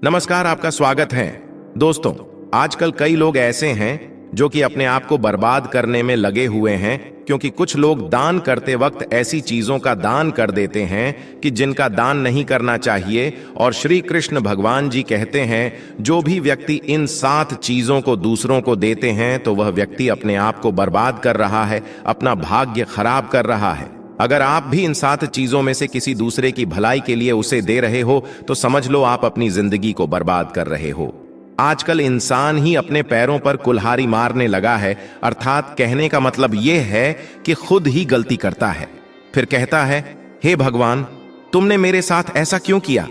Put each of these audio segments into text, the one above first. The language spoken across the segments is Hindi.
नमस्कार, आपका स्वागत है। दोस्तों, आजकल कई लोग ऐसे हैं जो कि अपने आप को बर्बाद करने में लगे हुए हैं, क्योंकि कुछ लोग दान करते वक्त ऐसी चीजों का दान कर देते हैं कि जिनका दान नहीं करना चाहिए। और श्री कृष्ण भगवान जी कहते हैं, जो भी व्यक्ति इन 7 चीजों को दूसरों को देते हैं तो वह व्यक्ति अपने आप को बर्बाद कर रहा है, अपना भाग्य खराब कर रहा है। अगर आप भी इन 7 चीजों में से किसी दूसरे की भलाई के लिए उसे दे रहे हो तो समझ लो आप अपनी जिंदगी को बर्बाद कर रहे हो। आजकल इंसान ही अपने पैरों पर कुल्हाड़ी मारने लगा है, अर्थात कहने का मतलब यह है कि खुद ही गलती करता है, फिर कहता है, हे भगवान, तुमने मेरे साथ ऐसा क्यों किया।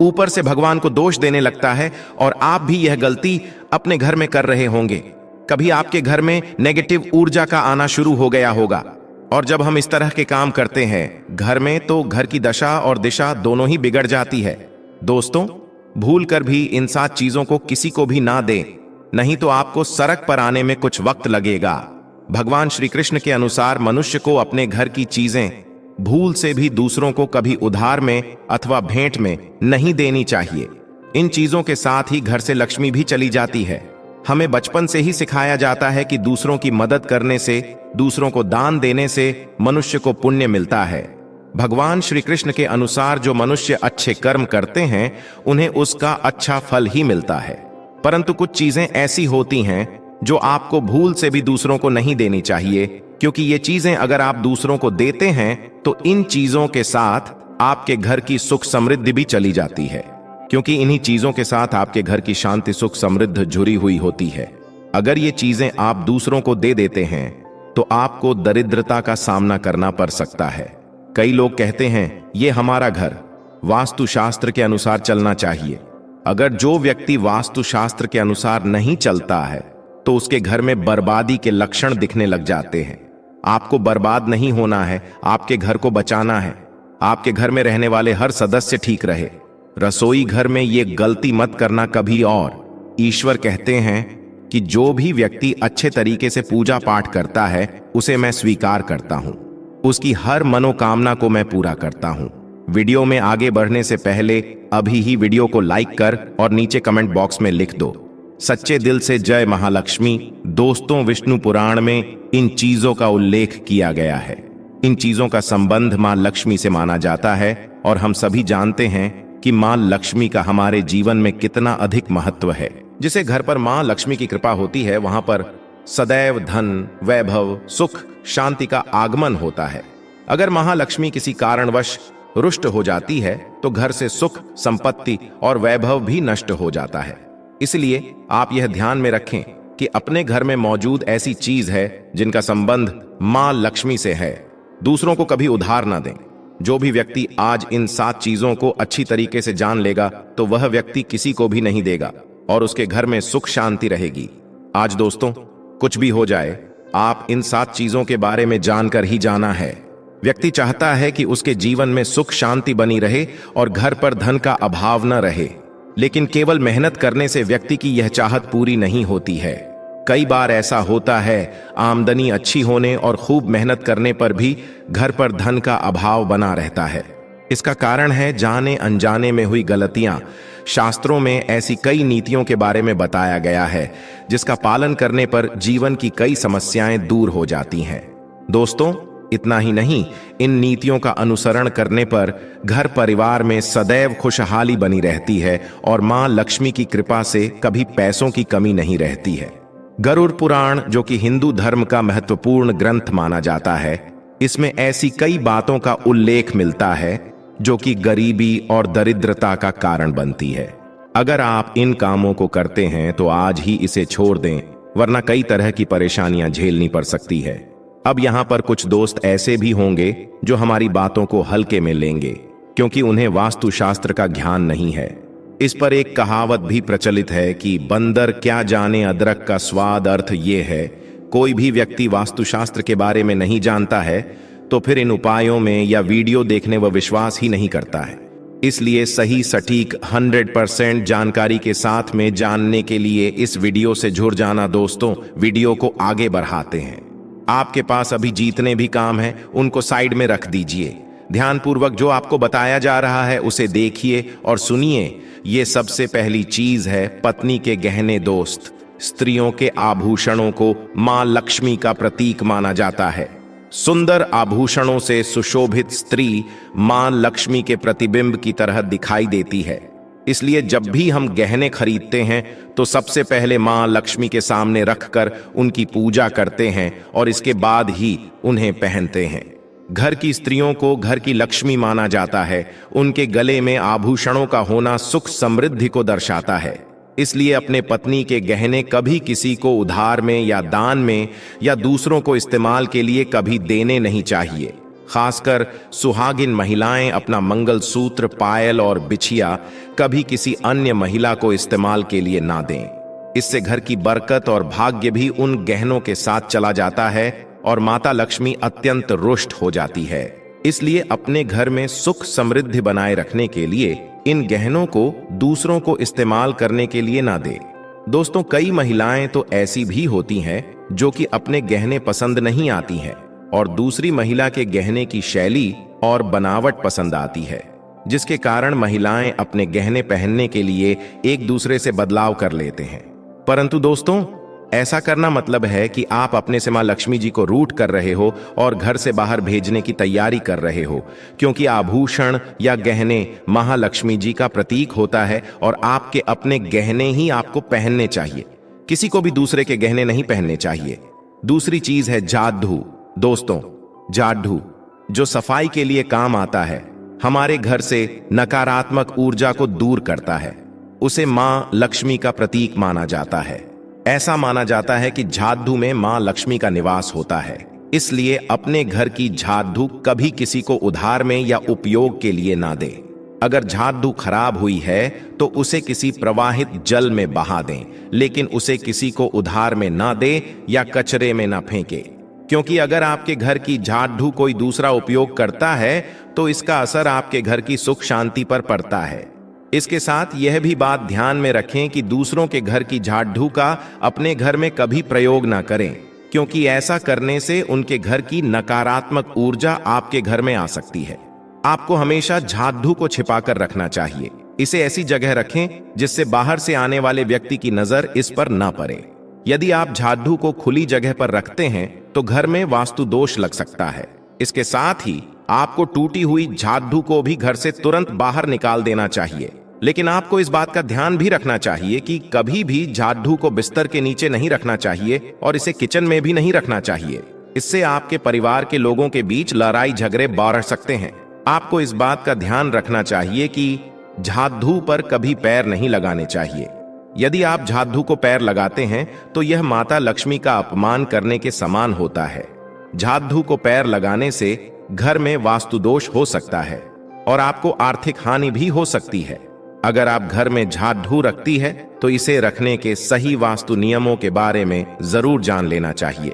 ऊपर से भगवान को दोष देने लगता है। और आप भी यह गलती अपने घर में कर रहे होंगे। कभी आपके घर में नेगेटिव ऊर्जा का आना शुरू हो गया होगा, और जब हम इस तरह के काम करते हैं घर में तो घर की दशा और दिशा दोनों ही बिगड़ जाती है। दोस्तों, भूल कर भी इन 7 चीजों को किसी को भी ना दें, नहीं तो आपको सड़क पर आने में कुछ वक्त लगेगा। भगवान श्री कृष्ण के अनुसार मनुष्य को अपने घर की चीजें भूल से भी दूसरों को कभी उधार में अथवा भेंट में नहीं देनी चाहिए। इन चीजों के साथ ही घर से लक्ष्मी भी चली जाती है। हमें बचपन से ही सिखाया जाता है कि दूसरों की मदद करने से, दूसरों को दान देने से मनुष्य को पुण्य मिलता है। भगवान श्री कृष्ण के अनुसार जो मनुष्य अच्छे कर्म करते हैं उन्हें उसका अच्छा फल ही मिलता है। परंतु कुछ चीजें ऐसी होती हैं जो आपको भूल से भी दूसरों को नहीं देनी चाहिए, क्योंकि ये चीजें अगर आप दूसरों को देते हैं तो इन चीजों के साथ आपके घर की सुख समृद्धि भी चली जाती है, क्योंकि इन्हीं चीजों के साथ आपके घर की शांति सुख समृद्ध जुड़ी हुई होती है। अगर ये चीजें आप दूसरों को दे देते हैं तो आपको दरिद्रता का सामना करना पड़ सकता है। कई लोग कहते हैं, ये हमारा घर वास्तुशास्त्र के अनुसार चलना चाहिए। अगर जो व्यक्ति वास्तुशास्त्र के अनुसार नहीं चलता है तो उसके घर में बर्बादी के लक्षण दिखने लग जाते हैं। आपको बर्बाद नहीं होना है, आपके घर को बचाना है। आपके घर में रहने वाले हर सदस्य ठीक रहे। रसोई घर में ये गलती मत करना कभी। और ईश्वर कहते हैं कि जो भी व्यक्ति अच्छे तरीके से पूजा पाठ करता है उसे मैं स्वीकार करता हूं, उसकी हर मनोकामना को मैं पूरा करता हूं। वीडियो में आगे बढ़ने से पहले अभी ही वीडियो को लाइक कर और नीचे कमेंट बॉक्स में लिख दो, सच्चे दिल से जय महालक्ष्मी। दोस्तों, विष्णु पुराण में इन चीजों का उल्लेख किया गया है। इन चीजों का संबंध मां लक्ष्मी से माना जाता है और हम सभी जानते हैं कि मां लक्ष्मी का हमारे जीवन में कितना अधिक महत्व है। जिसे घर पर मां लक्ष्मी की कृपा होती है वहां पर सदैव धन, वैभव, सुख, शांति का आगमन होता है। अगर महालक्ष्मी किसी कारणवश रुष्ट हो जाती है तो घर से सुख, संपत्ति और वैभव भी नष्ट हो जाता है। इसलिए आप यह ध्यान में रखें कि अपने घर में मौजूद ऐसी चीज है जिनका संबंध मां लक्ष्मी से है, दूसरों को कभी उधार ना दें। जो भी व्यक्ति आज इन 7 चीजों को अच्छी तरीके से जान लेगा तो वह व्यक्ति किसी को भी नहीं देगा और उसके घर में सुख शांति रहेगी। आज दोस्तों, कुछ भी हो जाए, आप इन 7 चीजों के बारे में जानकर ही जाना है। व्यक्ति चाहता है कि उसके जीवन में सुख शांति बनी रहे और घर पर धन का अभाव न रहे, लेकिन केवल मेहनत करने से व्यक्ति की यह चाहत पूरी नहीं होती है। कई बार ऐसा होता है, आमदनी अच्छी होने और खूब मेहनत करने पर भी घर पर धन का अभाव बना रहता है। इसका कारण है जाने अनजाने में हुई गलतियां। शास्त्रों में ऐसी कई नीतियों के बारे में बताया गया है जिसका पालन करने पर जीवन की कई समस्याएं दूर हो जाती हैं। दोस्तों, इतना ही नहीं, इन नीतियों का अनुसरण करने पर घर परिवार में सदैव खुशहाली बनी रहती है और मां लक्ष्मी की कृपा से कभी पैसों की कमी नहीं रहती है। गरुड़ पुराण, जो कि हिंदू धर्म का महत्वपूर्ण ग्रंथ माना जाता है, इसमें ऐसी कई बातों का उल्लेख मिलता है जो कि गरीबी और दरिद्रता का कारण बनती है। अगर आप इन कामों को करते हैं तो आज ही इसे छोड़ दें, वरना कई तरह की परेशानियां झेलनी पड़ सकती है। अब यहाँ पर कुछ दोस्त ऐसे भी होंगे जो हमारी बातों को हल्के में लेंगे, क्योंकि उन्हें वास्तुशास्त्र का ज्ञान नहीं है। इस पर एक कहावत भी प्रचलित है कि बंदर क्या जाने अदरक का स्वाद। अर्थ ये है, कोई भी व्यक्ति वास्तुशास्त्र के बारे में नहीं जानता है तो फिर इन उपायों में या वीडियो देखने व विश्वास ही नहीं करता है। इसलिए सही सटीक 100% जानकारी के साथ में जानने के लिए इस वीडियो से जुड़ जाना। दोस्तों, वीडियो को आगे बढ़ाते हैं। आपके पास अभी जितने भी काम हैं उनको साइड में रख दीजिए। ध्यानपूर्वक जो आपको बताया जा रहा है उसे देखिए और सुनिए। ये सबसे पहली चीज है पत्नी के गहने। दोस्त, स्त्रियों के आभूषणों को मां लक्ष्मी का प्रतीक माना जाता है। सुंदर आभूषणों से सुशोभित स्त्री मां लक्ष्मी के प्रतिबिंब की तरह दिखाई देती है। इसलिए जब भी हम गहने खरीदते हैं तो सबसे पहले मां लक्ष्मी के सामने रखकर उनकी पूजा करते हैं और इसके बाद ही उन्हें पहनते हैं। घर की स्त्रियों को घर की लक्ष्मी माना जाता है। उनके गले में आभूषणों का होना सुख समृद्धि को दर्शाता है। इसलिए अपने पत्नी के गहने कभी किसी को उधार में या दान में या दूसरों को इस्तेमाल के लिए कभी देने नहीं चाहिए। खासकर सुहागिन महिलाएं अपना मंगलसूत्र, पायल और बिछिया कभी किसी अन्य महिला को इस्तेमाल के लिए ना दें। इससे घर की बरकत और भाग्य भी उन गहनों के साथ चला जाता है और माता लक्ष्मी अत्यंत रुष्ट हो जाती है। इसलिए अपने घर में सुख समृद्धि बनाए रखने के लिए इन गहनों को दूसरों को इस्तेमाल करने के लिए ना दें। दोस्तों, कई महिलाएं तो ऐसी भी होती हैं जो कि अपने गहने पसंद नहीं आती हैं और दूसरी महिला के गहने की शैली और बनावट पसंद आती है, जिसके कारण महिलाएं अपने गहने पहनने के लिए एक दूसरे से बदलाव कर लेते हैं। परंतु दोस्तों, ऐसा करना मतलब है कि आप अपने से मां लक्ष्मी जी को रूठ कर रहे हो और घर से बाहर भेजने की तैयारी कर रहे हो, क्योंकि आभूषण या गहने महालक्ष्मी जी का प्रतीक होता है और आपके अपने गहने ही आपको पहनने चाहिए। किसी को भी दूसरे के गहने नहीं पहनने चाहिए। दूसरी चीज है जादू। दोस्तों, जादू जो सफाई के लिए काम आता है, हमारे घर से नकारात्मक ऊर्जा को दूर करता है, उसे मां लक्ष्मी का प्रतीक माना जाता है। ऐसा माना जाता है कि जादू में मां लक्ष्मी का निवास होता है। इसलिए अपने घर की जादू कभी किसी को उधार में या उपयोग के लिए ना दें। अगर जादू खराब हुई है तो उसे किसी प्रवाहित जल में बहा दें, लेकिन उसे किसी को उधार में ना दें या कचरे में ना फेंके, क्योंकि अगर आपके घर की जादू कोई दूसरा उपयोग करता है तो इसका असर आपके घर की सुख शांति पर पड़ता है। इसके साथ यह भी बात ध्यान में रखें कि दूसरों के घर की जादू का अपने घर में कभी प्रयोग ना करें, क्योंकि ऐसा करने से उनके घर की नकारात्मक ऊर्जा आपके घर में आ सकती है। आपको हमेशा जादू को छिपाकर रखना चाहिए। इसे ऐसी जगह रखें जिससे बाहर से आने वाले व्यक्ति की नजर इस पर ना पड़े। यदि आप जादू को खुली जगह पर रखते हैं तो घर में वास्तु दोष लग सकता है। इसके साथ ही आपको टूटी हुई जादू को भी घर से तुरंत बाहर निकाल देना चाहिए। लेकिन आपको इस बात का ध्यान भी रखना चाहिए कि कभी भी जादू को बिस्तर के नीचे नहीं रखना चाहिए और इसे किचन में भी नहीं रखना चाहिए। इससे आपके परिवार के लोगों के बीच लड़ाई झगड़े बढ़ सकते हैं। आपको इस बात का ध्यान रखना चाहिए कि जादू पर कभी पैर नहीं लगाने चाहिए। यदि आप जादू को पैर लगाते हैं तो यह माता लक्ष्मी का अपमान करने के समान होता है। जादू को पैर लगाने से घर में वास्तु दोष हो सकता है और आपको आर्थिक हानि भी हो सकती है। अगर आप घर में जादू रखती है तो इसे रखने के सही वास्तु नियमों के बारे में जरूर जान लेना चाहिए,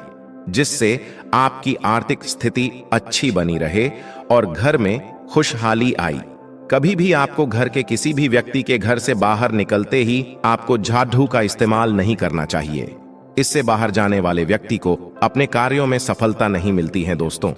जिससे आपकी आर्थिक स्थिति अच्छी बनी रहे और घर में खुशहाली आई। कभी भी आपको घर के किसी भी व्यक्ति के घर से बाहर निकलते ही आपको जादू का इस्तेमाल नहीं करना चाहिए। इससे बाहर जाने वाले व्यक्ति को अपने कार्यों में सफलता नहीं मिलती है। दोस्तों,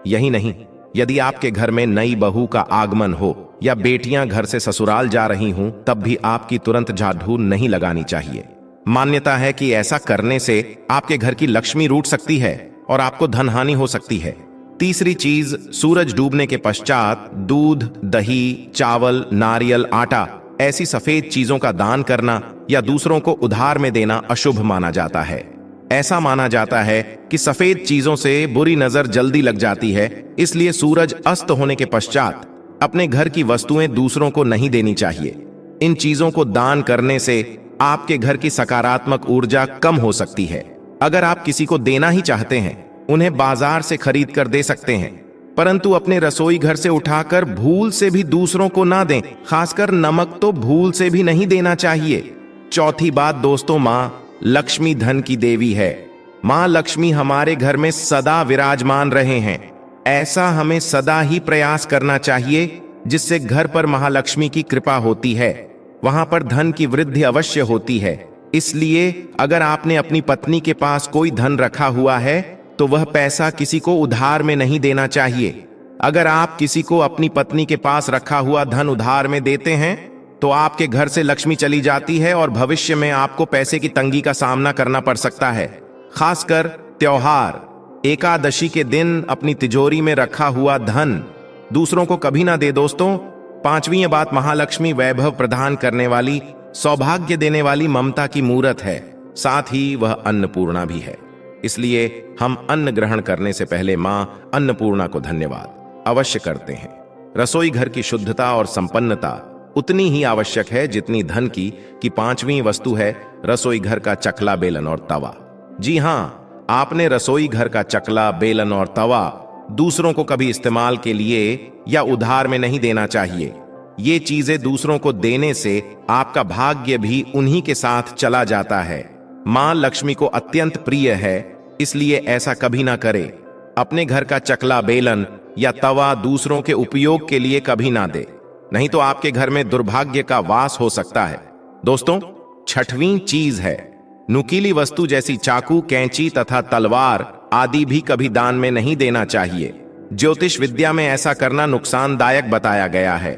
यही नहीं, यदि आपके घर में नई बहू का आगमन हो या बेटियां घर से ससुराल जा रही हूं, तब भी आपकी तुरंत जादू नहीं लगानी चाहिए। मान्यता है कि ऐसा करने से आपके घर की लक्ष्मी रूठ सकती है और आपको धन हानि हो सकती है। तीसरी चीज, सूरज डूबने के पश्चात दूध, दही, चावल, नारियल, आटा ऐसी सफेद चीजों का दान करना या दूसरों को उधार में देना अशुभ माना जाता है। ऐसा माना जाता है कि सफेद चीजों से बुरी नजर जल्दी लग जाती है, इसलिए सूरज अस्त होने के पश्चात अपने घर की वस्तुएं दूसरों को नहीं देनी चाहिए। इन चीजों को दान करने से आपके घर की सकारात्मक ऊर्जा कम हो सकती है। अगर आप किसी को देना ही चाहते हैं, उन्हें बाजार से खरीद कर दे सकते हैं, परंतु अपने रसोई घर से उठाकर भूल से भी दूसरों को ना दें। खासकर नमक तो भूल से भी नहीं देना चाहिए। चौथी बात दोस्तों, मां लक्ष्मी धन की देवी है। मां लक्ष्मी हमारे घर में सदा विराजमान रहे हैं। ऐसा हमें सदा ही प्रयास करना चाहिए, जिससे घर पर महालक्ष्मी की कृपा होती है, वहां पर धन की वृद्धि अवश्य होती है। इसलिए अगर आपने अपनी पत्नी के पास कोई धन रखा हुआ है तो वह पैसा किसी को उधार में नहीं देना चाहिए। अगर आप किसी को अपनी पत्नी के पास रखा हुआ धन उधार में देते हैं तो आपके घर से लक्ष्मी चली जाती है और भविष्य में आपको पैसे की तंगी का सामना करना पड़ सकता है। खासकर त्योहार एकादशी के दिन अपनी तिजोरी में रखा हुआ धन दूसरों को कभी ना दे दोस्तों। पांचवी बात, महालक्ष्मी वैभव प्रदान करने वाली, सौभाग्य देने वाली ममता की मूरत है, साथ ही वह अन्नपूर्णा भी है। इसलिए हम अन्न ग्रहण करने से पहले मां अन्नपूर्णा को धन्यवाद अवश्य करते हैं। रसोई घर की शुद्धता और संपन्नता उतनी ही आवश्यक है जितनी धन की पांचवी वस्तु है रसोई घर का चकला, बेलन और तवा। जी हां, आपने रसोई घर का चकला, बेलन और तवा दूसरों को कभी इस्तेमाल के लिए या उधार में नहीं देना चाहिए। ये चीजें दूसरों को देने से आपका भाग्य भी उन्हीं के साथ चला जाता है। मां लक्ष्मी को अत्यंत प्रिय है, इसलिए ऐसा कभी ना करें। अपने घर का चकला, बेलन या तवा दूसरों के उपयोग के लिए कभी ना दे, नहीं तो आपके घर में दुर्भाग्य का वास हो सकता है। दोस्तों, छठवीं चीज है नुकीली वस्तु जैसी चाकू, कैंची तथा तलवार आदि भी कभी दान में नहीं देना चाहिए। ज्योतिष विद्या में ऐसा करना नुकसानदायक बताया गया है।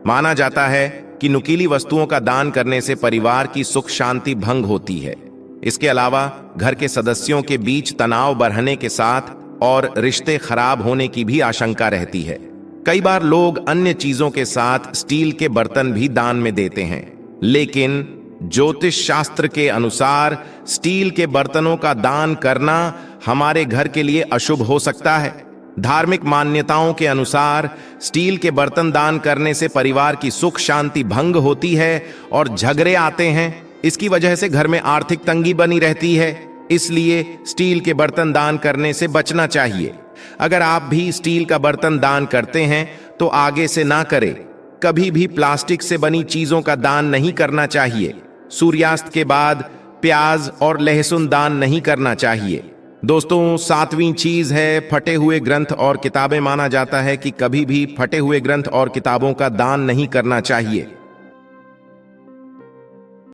माना जाता है कि नुकीली वस्तुओं का दान करने से परिवार की सुख शांति भंग होती है। इसके अलावा घर के सदस्यों के बीच तनाव बढ़ने के साथ और रिश्ते खराब होने की भी आशंका रहती है। कई बार लोग अन्य चीजों के साथ स्टील के बर्तन भी दान में देते हैं, लेकिन ज्योतिष शास्त्र के अनुसार स्टील के बर्तनों का दान करना हमारे घर के लिए अशुभ हो सकता है। धार्मिक मान्यताओं के अनुसार स्टील के बर्तन दान करने से परिवार की सुख शांति भंग होती है और झगड़े आते हैं। इसकी वजह से घर में आर्थिक तंगी बनी रहती है, इसलिए स्टील के बर्तन दान करने से बचना चाहिए। अगर आप भी स्टील का बर्तन दान करते हैं तो आगे से ना करें। कभी भी प्लास्टिक से बनी चीजों का दान नहीं करना चाहिए। सूर्यास्त के बाद प्याज और लहसुन दान नहीं करना चाहिए। दोस्तों, सातवीं चीज है फटे हुए ग्रंथ और किताबें। माना जाता है कि कभी भी फटे हुए ग्रंथ और किताबों का दान नहीं करना चाहिए।